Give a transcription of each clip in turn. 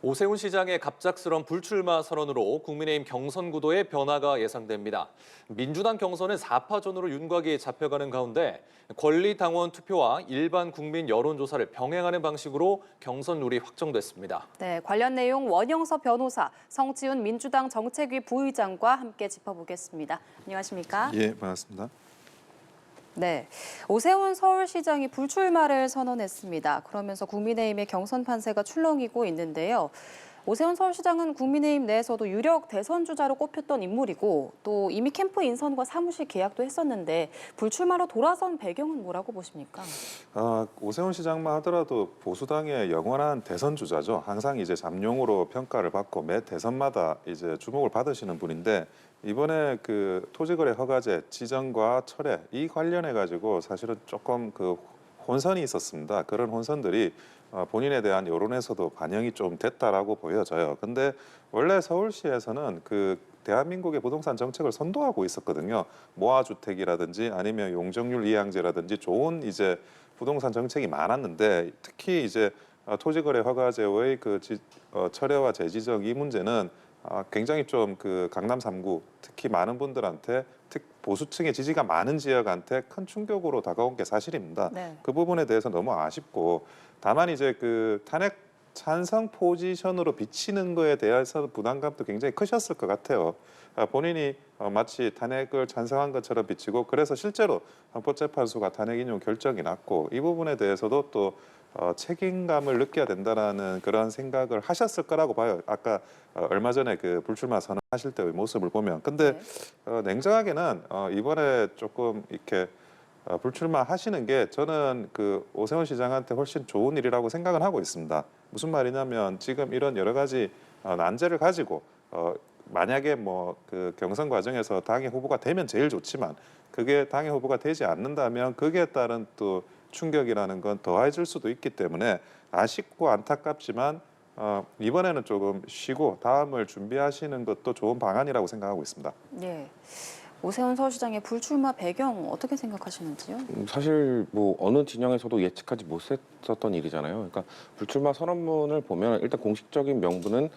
오세훈 시장의 갑작스런 불출마 선언으로 국민의힘 경선 구도에 변화가 예상됩니다. 민주당 경선은 4파전으로 윤곽이 잡혀가는 가운데 권리당원 투표와 일반 국민 여론조사를 병행하는 방식으로 경선 룰이 확정됐습니다. 네, 관련 내용 원영서 변호사, 성지훈 민주당 정책위 부의장과 함께 짚어보겠습니다. 안녕하십니까? 예, 반갑습니다. 네, 오세훈 서울시장이 불출마를 선언했습니다. 그러면서 국민의힘의 경선 판세가 출렁이고 있는데요. 오세훈 서울시장은 국민의힘 내에서도 유력 대선 주자로 꼽혔던 인물이고 또 이미 캠프 인선과 사무실 계약도 했었는데 불출마로 돌아선 배경은 뭐라고 보십니까? 오세훈 시장만 하더라도 보수당의 영원한 대선 주자죠. 항상 이제 잠룡으로 평가를 받고 매 대선마다 이제 주목을 받으시는 분인데 이번에 그 토지거래 허가제 지정과 철회 이 관련해 가지고 사실은 조금 그 혼선이 있었습니다. 그런 혼선들이 본인에 대한 여론에서도 반영이 좀 됐다라고 보여져요. 근데 원래 서울시에서는 그 대한민국의 부동산 정책을 선도하고 있었거든요. 모아주택이라든지 아니면 용적률 이양제라든지 좋은 이제 부동산 정책이 많았는데 특히 이제 토지거래 허가제의 그 철회와 재지정 이 문제는 굉장히 좀 그 강남 3구 특히 많은 분들한테 보수층의 지지가 많은 지역한테 큰 충격으로 다가온 게 사실입니다. 네. 그 부분에 대해서 너무 아쉽고 다만 이제 그 탄핵 찬성 포지션으로 비치는 거에 대해서 부담감도 굉장히 크셨을 것 같아요. 본인이 마치 탄핵을 찬성한 것처럼 비치고 그래서 실제로 헌법재판소가 탄핵 인용 결정이 났고 이 부분에 대해서도 또 책임감을 느껴야 된다라는 그런 생각을 하셨을 거라고 봐요. 아까 얼마 전에 그 불출마 선언하실 때의 모습을 보면. 근데 냉정하게는 이번에 조금 이렇게 불출마하시는 게 저는 그 오세훈 시장한테 훨씬 좋은 일이라고 생각은 하고 있습니다. 무슨 말이냐면 지금 이런 여러 가지 난제를 가지고 만약에 뭐 그 경선 과정에서 당의 후보가 되면 제일 좋지만 그게 당의 후보가 되지 않는다면 거기에 따른 또 충격이라는 건 더해질 수도 있기 때문에 아쉽고 안타깝지만 이번에는 조금 쉬고 다음을 준비하시는 것도 좋은 방안이라고 생각하고 있습니다. 네. 오세훈 서울시장의 불출마 배경 어떻게 생각하시는지요? 사실 뭐 어느 진영에서도 예측하지 못했었던 일이잖아요. 그러니까 불출마 선언문을 보면 일단 공식적인 명분은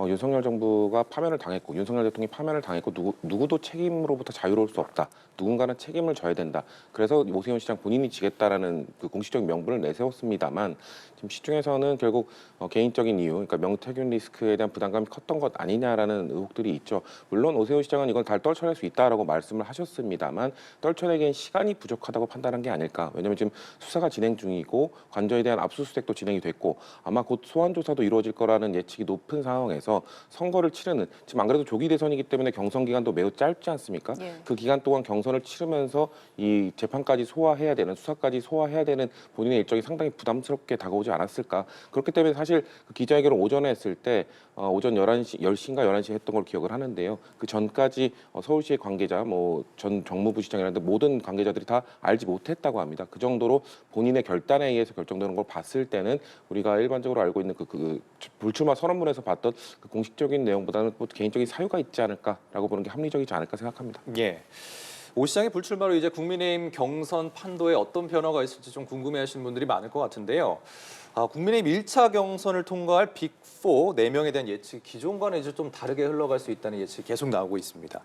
윤석열 정부가 파면을 당했고 윤석열 대통령이 파면을 당했고 누구도 책임으로부터 자유로울 수 없다. 누군가는 책임을 져야 된다. 그래서 오세훈 시장 본인이 지겠다라는 그 공식적인 명분을 내세웠습니다만 지금 시중에서는 결국 개인적인 이유, 그러니까 명태균 리스크에 대한 부담감이 컸던 것 아니냐라는 의혹들이 있죠. 물론 오세훈 시장은 이건 잘 떨쳐낼 수 있다라고 말씀을 하셨습니다만 떨쳐내기엔 시간이 부족하다고 판단한 게 아닐까. 왜냐하면 지금 수사가 진행 중이고 관저에 대한 압수수색도 진행이 됐고 아마 곧 소환 조사도 이루어질 거라는 예측이 높은 상황에서 선거를 치르는 지금 안 그래도 조기 대선이기 때문에 경선 기간도 매우 짧지 않습니까? 예. 그 기간 동안 경선을 치르면서 이 재판까지 소화해야 되는 수사까지 소화해야 되는 본인의 일정이 상당히 부담스럽게 다가오지 않았을까. 그렇기 때문에 사실 그 기자회견을 오전에 했을 때 오전 11시, 10시인가 11시에 했던 걸 기억을 하는데요. 그 전까지 서울시의 관계자, 뭐 전 정무부 시장이라는데 모든 관계자들이 다 알지 못했다고 합니다. 그 정도로 본인의 결단에 의해서 결정되는 걸 봤을 때는 우리가 일반적으로 알고 있는 그 불출마 선언문에서 봤던 그 공식적인 내용보다는 뭐 개인적인 사유가 있지 않을까라고 보는 게 합리적이지 않을까 생각합니다. 예. 오 시장의 불출마로 이제 국민의힘 경선 판도에 어떤 변화가 있을지 좀 궁금해하시는 분들이 많을 것 같은데요. 국민의힘 1차 경선을 통과할 빅4 4명에 대한 예측이 기존과는 이제 좀 다르게 흘러갈 수 있다는 예측이 계속 나오고 있습니다.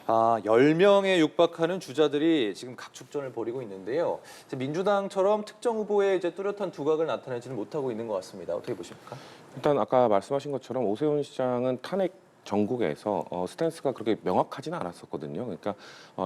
10명에 육박하는 주자들이 지금 각축전을 벌이고 있는데요. 민주당처럼 특정 후보에 이제 뚜렷한 두각을 나타내지는 못하고 있는 것 같습니다. 어떻게 보십니까? 일단 아까 말씀하신 것처럼 오세훈 시장은 탄핵 전국에서 스탠스가 그렇게 명확하지는 않았었거든요. 그러니까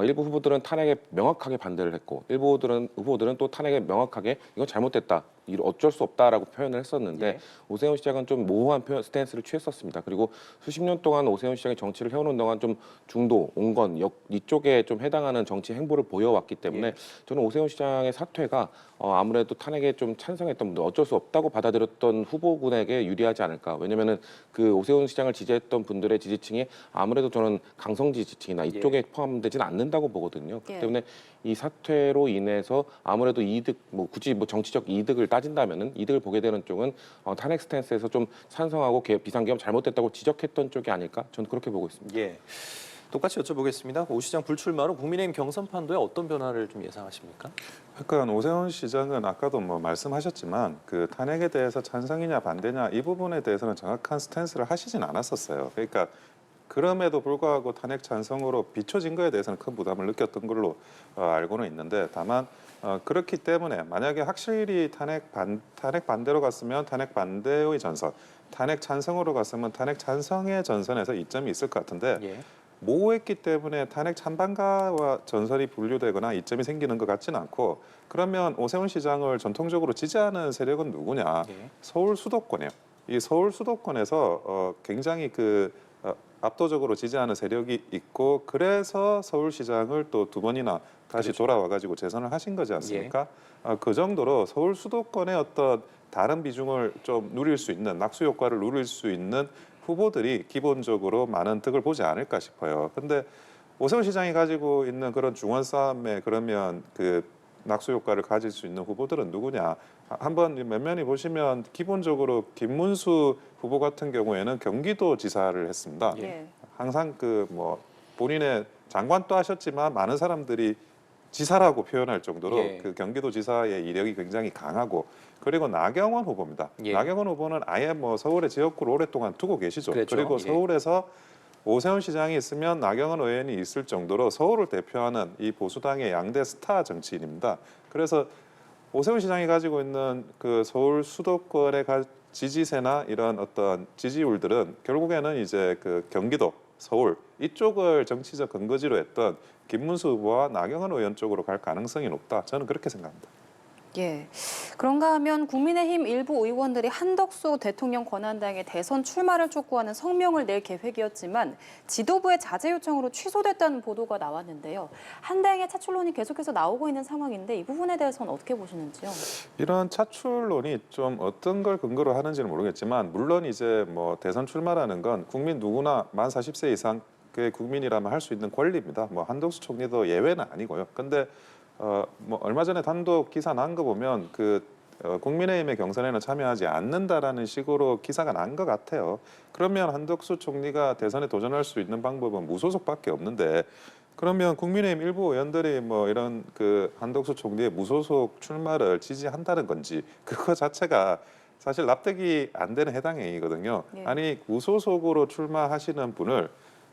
일부 후보들은 탄핵에 명확하게 반대를 했고 일부 후보들은 또 탄핵에 명확하게 이건 잘못됐다. 어쩔 수 없다라고 표현을 했었는데 예. 오세훈 시장은 좀 모호한 스탠스를 취했었습니다. 그리고 수십 년 동안 오세훈 시장이 정치를 해오는 동안 좀 중도, 온건, 이쪽에 좀 해당하는 정치 행보를 보여왔기 때문에 예. 저는 오세훈 시장의 사퇴가 아무래도 탄핵에 좀 찬성했던 분들, 어쩔 수 없다고 받아들였던 후보군에게 유리하지 않을까. 왜냐면은 그 오세훈 시장을 지지했던 분들의 지지층이 아무래도 저는 강성 지지층이나 이쪽에 포함되지는 않는다고 보거든요. 그렇기 때문에 이 사퇴로 인해서 아무래도 이득, 뭐 굳이 뭐 정치적 이득을 따진다면은 이득을 보게 되는 쪽은 탄핵 스탠스에서 좀 찬성하고 비상계엄 잘못됐다고 지적했던 쪽이 아닐까. 저는 그렇게 보고 있습니다. 예. 똑같이 여쭤보겠습니다. 오 시장 불출마로 국민의힘 경선 판도에 어떤 변화를 좀 예상하십니까? 그러니까 오세훈 시장은 아까도 뭐 말씀하셨지만 그 탄핵에 대해서 찬성이냐 반대냐 이 부분에 대해서는 정확한 스탠스를 하시진 않았었어요. 그러니까 그럼에도 불구하고 탄핵 찬성으로 비춰진 거에 대해서는 큰 부담을 느꼈던 걸로 알고는 있는데 다만 그렇기 때문에 만약에 확실히 탄핵 반대로 갔으면 탄핵 반대의 전선, 탄핵 찬성으로 갔으면 탄핵 찬성의 전선에서 이점이 있을 것 같은데 예. 모호했기 때문에 탄핵 찬반가와 전선이 분류되거나 이점이 생기는 것 같지는 않고 그러면 오세훈 시장을 전통적으로 지지하는 세력은 누구냐? 예. 서울 수도권이에요. 이 서울 수도권에서 굉장히 압도적으로 지지하는 세력이 있고 그래서 서울시장을 또 두 번이나 다시 그렇죠. 돌아와 가지고 재선을 하신 거지 않습니까? 그 정도로 서울 수도권의 어떤 다른 비중을 좀 누릴 수 있는 낙수 효과를 누릴 수 있는 후보들이 기본적으로 많은 득을 보지 않을까 싶어요. 근데 오세훈 시장이 가지고 있는 그런 중원 싸움에 그러면 그 낙수 효과를 가질 수 있는 후보들은 누구냐? 한번 면면히 보시면 기본적으로 김문수 후보 같은 경우에는 경기도지사를 했습니다. 예. 항상 그 뭐 본인의 장관도 하셨지만 많은 사람들이 지사라고 표현할 정도로 예. 그 경기도지사의 이력이 굉장히 강하고 그리고 나경원 후보입니다. 예. 나경원 후보는 아예 뭐 서울의 지역구를 오랫동안 두고 계시죠. 그랬죠. 그리고 예. 서울에서 오세훈 시장이 있으면 나경원 의원이 있을 정도로 서울을 대표하는 이 보수당의 양대 스타 정치인입니다. 그래서 오세훈 시장이 가지고 있는 그 서울 수도권의 지지세나 이런 어떤 지지율들은 결국에는 이제 그 경기도, 서울 이쪽을 정치적 근거지로 했던 김문수 후보와 나경원 의원 쪽으로 갈 가능성이 높다. 저는 그렇게 생각합니다. 예. 그런가 하면 국민의힘 일부 의원들이 한덕수 대통령 권한당의 대선 출마를 촉구하는 성명을 낼 계획이었지만 지도부의 자제 요청으로 취소됐다는 보도가 나왔는데요. 한당의 차출론이 계속해서 나오고 있는 상황인데 이 부분에 대해서는 어떻게 보시는지요? 이런 차출론이 좀 어떤 걸 근거로 하는지는 모르겠지만 물론 이제 뭐 대선 출마라는 건 국민 누구나 만 40세 이상 의 국민이라면 할 수 있는 권리입니다. 뭐 한덕수 총리도 예외는 아니고요. 근데 뭐 얼마 전에 단독 기사 난 거 보면 국민의힘의 경선에는 참여하지 않는다라는 식으로 기사가 난 것 같아요. 그러면 한덕수 총리가 대선에 도전할 수 있는 방법은 무소속밖에 없는데 그러면 국민의힘 일부 의원들이 뭐 이런 그 한덕수 총리의 무소속 출마를 지지한다는 건지 그거 자체가 사실 납득이 안 되는 해당 행위거든요. 예. 아니 무소속으로 출마하시는 분을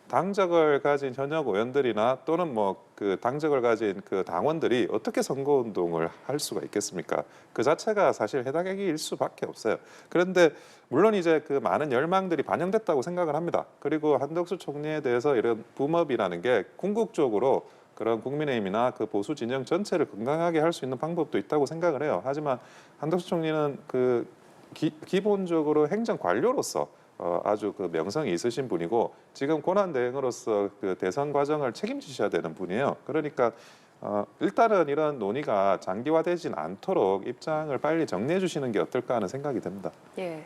당적을 가진 현역 의원들이나 또는 뭐 그 당적을 가진 그 당원들이 어떻게 선거운동을 할 수가 있겠습니까? 그 자체가 사실 해당 행위일 수밖에 없어요. 그런데 물론 이제 그 많은 열망들이 반영됐다고 생각을 합니다. 그리고 한덕수 총리에 대해서 이런 붐업이라는 게 궁극적으로 그런 국민의힘이나 그 보수 진영 전체를 건강하게 할 수 있는 방법도 있다고 생각을 해요. 하지만 한덕수 총리는 기본적으로 행정 관료로서 아주 그 명성이 있으신 분이고 지금 권한대행으로서 그 대선 과정을 책임지셔야 되는 분이에요. 그러니까 일단은 이런 논의가 장기화되진 않도록 입장을 빨리 정리해 주시는 게 어떨까 하는 생각이 듭니다. 예.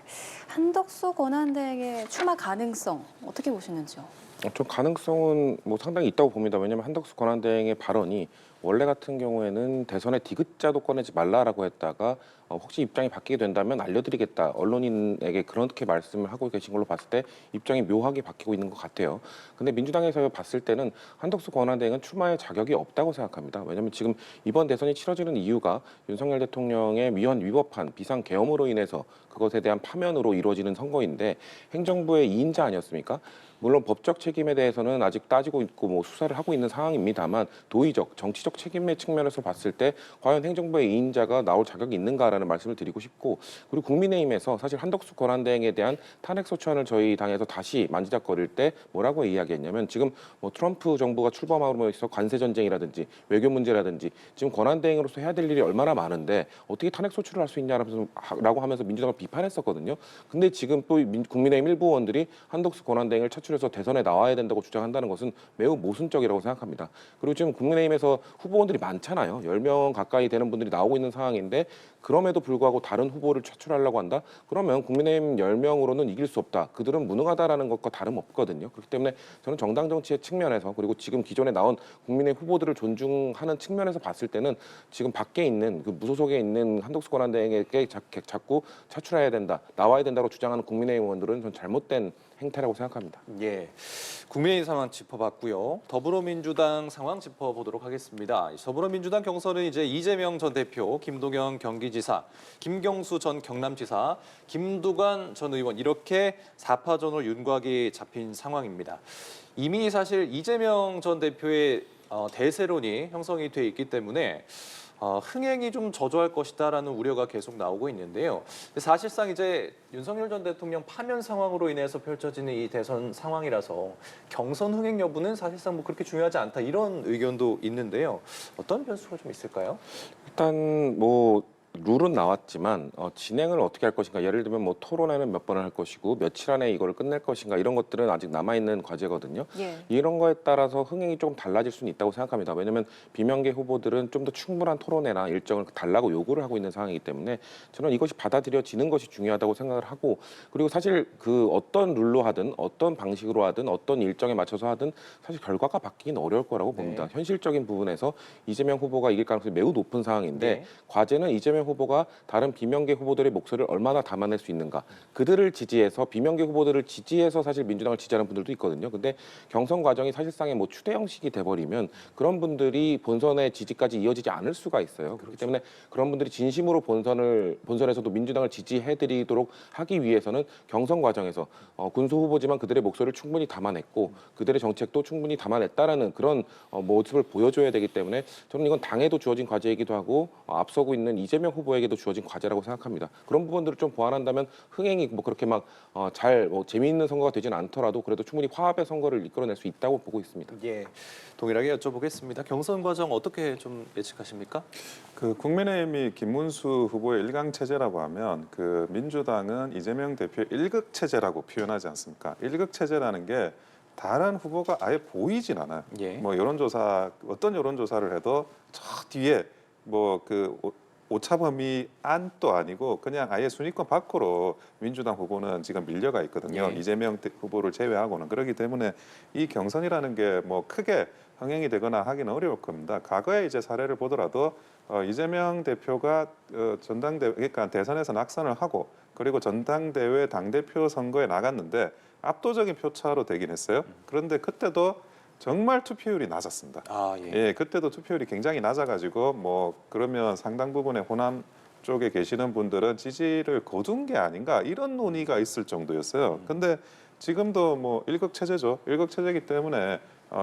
한덕수 권한대행의 출마 가능성 어떻게 보시는지요? 좀 가능성은 뭐 상당히 있다고 봅니다. 왜냐하면 한덕수 권한대행의 발언이 원래 같은 경우에는 대선에 디귿자도 꺼내지 말라라고 했다가 혹시 입장이 바뀌게 된다면 알려드리겠다. 언론인에게 그렇게 말씀을 하고 계신 걸로 봤을 때 입장이 묘하게 바뀌고 있는 것 같아요. 근데 민주당에서 봤을 때는 한덕수 권한대행은 출마의 자격이 없다고 생각합니다. 왜냐하면 지금 이번 대선이 치러지는 이유가 윤석열 대통령의 위헌 위법한 비상계엄으로 인해서 그것에 대한 파면으로 이루어지는 선거인데 행정부의 2인자 아니었습니까? 물론 법적 책임에 대해서는 아직 따지고 있고 뭐 수사를 하고 있는 상황입니다만 도의적, 정치적 책임의 측면에서 봤을 때 과연 행정부의 2인자가 나올 자격이 있는가라는 말씀을 드리고 싶고 그리고 국민의힘에서 사실 한덕수 권한대행에 대한 탄핵 소추안을 저희 당에서 다시 만지작거릴 때 뭐라고 이야기했냐면 지금 뭐 트럼프 정부가 출범함으로써 관세 전쟁이라든지 외교 문제라든지 지금 권한대행으로서 해야 될 일이 얼마나 많은데 어떻게 탄핵 소추를 할 수 있냐라고 하면서 민주당을 비판했었거든요. 근데 지금 또 국민의힘 일부 의원들이 한덕수 권한대행을 차출해서 대선에 나와야 된다고 주장한다는 것은 매우 모순적이라고 생각합니다. 그리고 지금 국민의힘에서 후보원들이 많잖아요. 10명 가까이 되는 분들이 나오고 있는 상황인데 그럼에도 불구하고 다른 후보를 차출하려고 한다? 그러면 국민의힘 10명으로는 이길 수 없다. 그들은 무능하다라는 것과 다름없거든요. 그렇기 때문에 저는 정당 정치의 측면에서 그리고 지금 기존에 나온 국민의힘 후보들을 존중하는 측면에서 봤을 때는 지금 밖에 있는 그 무소속에 있는 한덕수 권한대행에게 자꾸 차출해야 된다, 나와야 된다고 주장하는 국민의힘 의원들은 전 잘못된 행태라고 생각합니다. 예, 국민의힘 상황 짚어봤고요. 더불어민주당 상황 짚어보도록 하겠습니다. 더불어민주당 경선은 이제 이재명 전 대표, 김동연 경기지사, 김경수 전 경남지사, 김두관 전 의원 이렇게 4파전으로 윤곽이 잡힌 상황입니다. 이미 사실 이재명 전 대표의 대세론이 형성이 돼 있기 때문에 흥행이 좀 저조할 것이다라는 우려가 계속 나오고 있는데요. 사실상 이제 윤석열 전 대통령 파면 상황으로 인해서 펼쳐지는 이 대선 상황이라서 경선 흥행 여부는 사실상 뭐 그렇게 중요하지 않다 이런 의견도 있는데요. 어떤 변수가 좀 있을까요? 일단 뭐 룰은 나왔지만 진행을 어떻게 할 것인가, 예를 들면 뭐 토론회는 몇 번을 할 것이고 며칠 안에 이걸 끝낼 것인가, 이런 것들은 아직 남아있는 과제거든요. 예. 이런 거에 따라서 흥행이 조금 달라질 수는 있다고 생각합니다. 왜냐하면 비명계 후보들은 좀 더 충분한 토론회나 일정을 달라고 요구를 하고 있는 상황이기 때문에 저는 이것이 받아들여지는 것이 중요하다고 생각을 하고, 그리고 사실 그 어떤 룰로 하든 어떤 방식으로 하든 어떤 일정에 맞춰서 하든 사실 결과가 바뀌긴 어려울 거라고 봅니다. 네. 현실적인 부분에서 이재명 후보가 이길 가능성이 매우 높은 상황인데 네. 과제는 이재명 후보가 다른 비명계 후보들의 목소리를 얼마나 담아낼 수 있는가, 그들을 지지해서, 비명계 후보들을 지지해서 사실 민주당을 지지하는 분들도 있거든요. 근데 경선 과정이 사실상의 뭐 추대 형식이 돼버리면 그런 분들이 본선의 지지까지 이어지지 않을 수가 있어요. 그렇기 때문에 그런 분들이 진심으로 본선에서도 민주당을 지지해드리도록 하기 위해서는 경선 과정에서 군수 후보지만 그들의 목소리를 충분히 담아냈고 그들의 정책도 충분히 담아냈다라는 그런 모습을 보여줘야 되기 때문에 저는 이건 당에도 주어진 과제이기도 하고 앞서고 있는 이재명 후보에게도 주어진 과제라고 생각합니다. 그런 부분들을 좀 보완한다면 흥행이 뭐 그렇게 막 잘 재미있는 선거가 되지는 않더라도 그래도 충분히 화합의 선거를 이끌어낼 수 있다고 보고 있습니다. 예, 동일하게 여쭤보겠습니다. 경선 과정 어떻게 좀 예측하십니까? 그 국민의힘이 김문수 후보의 일강 체제라고 하면 그 민주당은 이재명 대표의 일극 체제라고 표현하지 않습니까? 일극 체제라는 게 다른 후보가 아예 보이진 않아요. 예. 뭐 여론조사, 어떤 여론조사를 해도 저 뒤에 뭐 그 오차범위 안도 아니고 그냥 아예 순위권 밖으로 민주당 후보는 지금 밀려가 있거든요. 예. 이재명 후보를 제외하고는. 그렇기 때문에 이 경선이라는 게 뭐 크게 흥행이 되거나 하기는 어려울 겁니다. 과거의 이제 사례를 보더라도 이재명 대표가 전당대회, 그러니까 대선에서 낙선을 하고 그리고 전당대회 당대표 선거에 나갔는데 압도적인 표차로 되긴 했어요. 그런데 그때도 정말 투표율이 낮았습니다. 아, 예. 예, 그때도 투표율이 굉장히 낮아가지고 뭐 그러면 상당 부분의 호남 쪽에 계시는 분들은 지지를 거둔 게 아닌가 이런 논의가 있을 정도였어요. 근데 지금도 뭐 일극 체제죠. 일극 체제이기 때문에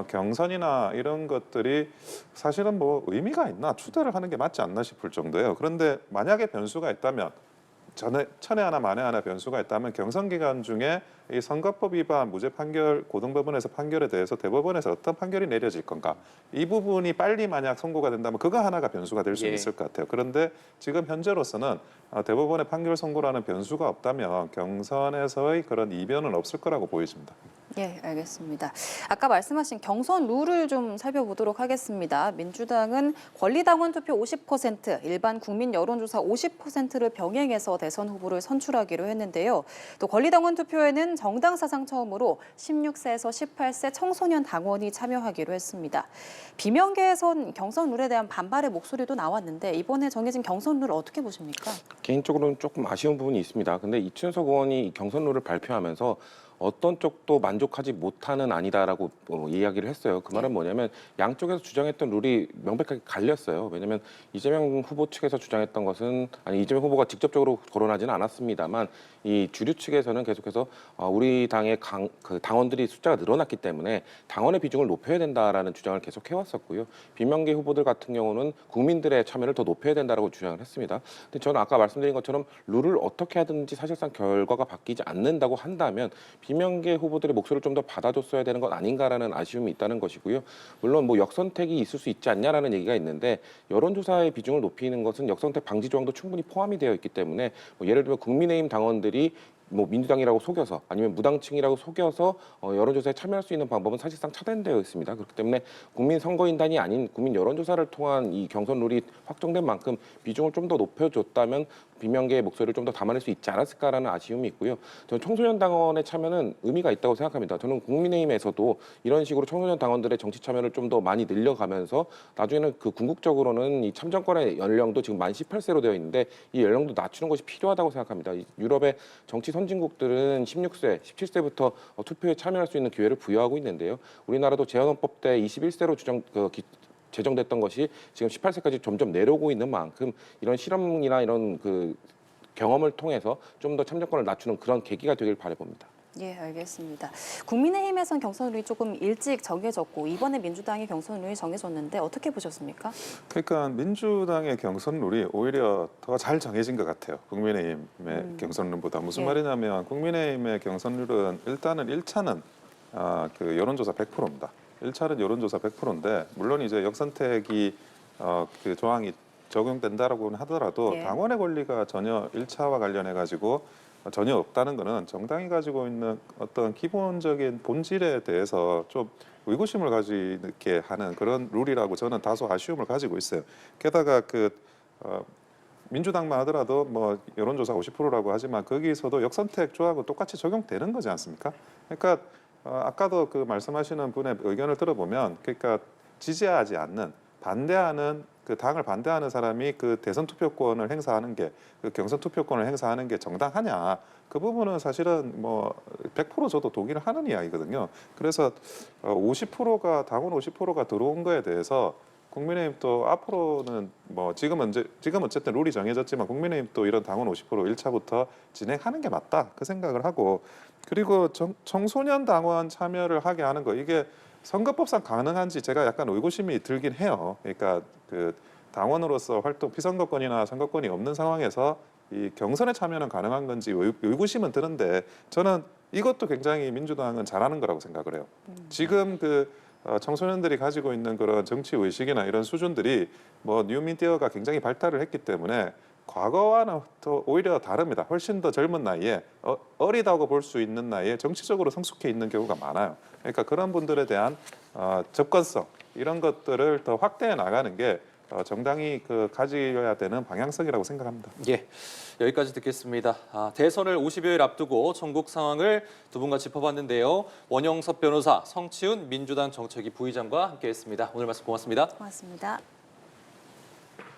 경선이나 이런 것들이 사실은 뭐 의미가 있나, 추대를 하는 게 맞지 않나 싶을 정도예요. 그런데 만약에 변수가 있다면, 천에 하나 만에 하나 변수가 있다면 경선 기간 중에 이 선거법 위반 무죄 판결, 고등법원에서 판결에 대해서 대법원에서 어떤 판결이 내려질 건가, 이 부분이 빨리 만약 선고가 된다면 그거 하나가 변수가 될 수 예. 있을 것 같아요. 그런데 지금 현재로서는 대법원의 판결 선고라는 변수가 없다면 경선에서의 그런 이변은 없을 거라고 보여집니다. 예, 알겠습니다. 아까 말씀하신 경선 룰을 좀 살펴보도록 하겠습니다. 민주당은 권리당원 투표 50%, 일반 국민 여론조사 50%를 병행해서 대선 후보를 선출하기로 했는데요. 또 권리당원 투표에는 정당 사상 처음으로 16세에서 18세 청소년 당원이 참여하기로 했습니다. 비명계에선 경선 룰에 대한 반발의 목소리도 나왔는데 이번에 정해진 경선 룰 어떻게 보십니까? 개인적으로는 조금 아쉬운 부분이 있습니다. 근데 이춘석 의원이 경선 룰을 발표하면서 어떤 쪽도 만족하지 못하는 아니다라고 이야기를 했어요. 그 말은 뭐냐면 양쪽에서 주장했던 룰이 명백하게 갈렸어요. 왜냐하면 이재명 후보 측에서 주장했던 것은, 아니 이재명 후보가 직접적으로 거론하지는 않았습니다만 이 주류 측에서는 계속해서 우리 당의 그 당원들이 숫자가 늘어났기 때문에 당원의 비중을 높여야 된다라는 주장을 계속 해왔었고요. 비명계 후보들 같은 경우는 국민들의 참여를 더 높여야 된다라고 주장을 했습니다. 근데 저는 아까 말씀드린 것처럼 룰을 어떻게 하든지 사실상 결과가 바뀌지 않는다고 한다면 비명계 후보들의 목소리를 좀 더 받아줬어야 되는 것 아닌가라는 아쉬움이 있다는 것이고요. 물론 뭐 역선택이 있을 수 있지 않냐라는 얘기가 있는데 여론조사의 비중을 높이는 것은 역선택 방지 조항도 충분히 포함이 되어 있기 때문에 뭐 예를 들면 국민의힘 당원들이 뭐 민주당이라고 속여서 아니면 무당층이라고 속여서 여론조사에 참여할 수 있는 방법은 사실상 차단되어 있습니다. 그렇기 때문에 국민 선거인단이 아닌 국민 여론조사를 통한 이 경선 룰이 확정된 만큼 비중을 좀 더 높여줬다면 비명계의 목소리를 좀 더 담아낼 수 있지 않았을까라는 아쉬움이 있고요. 저는 청소년 당원의 참여는 의미가 있다고 생각합니다. 저는 국민의힘에서도 이런 식으로 청소년 당원들의 정치 참여를 좀 더 많이 늘려가면서 나중에는 그 궁극적으로는 이 참정권의 연령도 지금 만 18세로 되어 있는데 이 연령도 낮추는 것이 필요하다고 생각합니다. 유럽의 정치 선진국들은 16세, 17세부터 투표에 참여할 수 있는 기회를 부여하고 있는데요. 우리나라도 재헌헌법 때 21세로 제정됐던 것이 지금 18세까지 점점 내려오고 있는 만큼 이런 실험이나 이런 그 경험을 통해서 좀 더 참정권을 낮추는 그런 계기가 되길 바라봅니다. 예, 알겠습니다. 국민의힘에선 경선룰이 조금 일찍 정해졌고 이번에 민주당이 경선룰이 정해졌는데 어떻게 보셨습니까? 그러니까 민주당의 경선룰이 오히려 더 잘 정해진 것 같아요. 국민의힘의 경선룰보다. 무슨 예. 말이냐면 국민의힘의 경선룰은 일단은 1차는 그 여론조사 100%입니다. 1차는 여론조사 100%인데 물론 이제 역선택이 그 조항이 적용된다라고는 하더라도 예. 당원의 권리가 전혀 1차와 관련해 가지고 전혀 없다는 것은 정당이 가지고 있는 어떤 기본적인 본질에 대해서 좀 의구심을 가지게 하는 그런 룰이라고 저는 다소 아쉬움을 가지고 있어요. 게다가 민주당만 하더라도 뭐 여론조사 50%라고 하지만 거기서도 역선택 조항은 똑같이 적용되는 거지 않습니까? 그러니까 아까도 그 말씀하시는 분의 의견을 들어보면 그러니까 지지하지 않는 반대하는 그 당을 반대하는 사람이 그 대선 투표권을 행사하는 게 그 경선 투표권을 행사하는 게 정당하냐 그 부분은 사실은 뭐 100% 저도 동의를 하는 이야기거든요. 그래서 50%가 당원 50%가 들어온 거에 대해서 국민의힘도 앞으로는 뭐 지금 어쨌든 룰이 정해졌지만 국민의힘도 이런 당원 50% 1차부터 진행하는 게 맞다 그 생각을 하고 그리고 청소년 당원 참여를 하게 하는 거 이게 선거법상 가능한지 제가 약간 의구심이 들긴 해요. 그러니까 그 당원으로서 활동 피선거권이나 선거권이 없는 상황에서 이 경선에 참여는 가능한 건지 의구심은 드는데 저는 이것도 굉장히 민주당은 잘하는 거라고 생각을 해요. 지금 청소년들이 가지고 있는 그런 정치 의식이나 이런 수준들이 뭐 뉴미디어가 굉장히 발달을 했기 때문에 과거와는 더 오히려 다릅니다. 훨씬 더 젊은 나이에 어리다고 볼 수 있는 나이에 정치적으로 성숙해 있는 경우가 많아요. 그러니까 그런 분들에 대한 접근성 이런 것들을 더 확대해 나가는 게 정당이 가져야 되는 방향성이라고 생각합니다. 예, 여기까지 듣겠습니다. 대선을 50여일 앞두고 전국 상황을 두 분과 짚어봤는데요. 원영섭 변호사, 성치훈 민주당 정책위 부의장과 함께했습니다. 오늘 말씀 고맙습니다. 고맙습니다.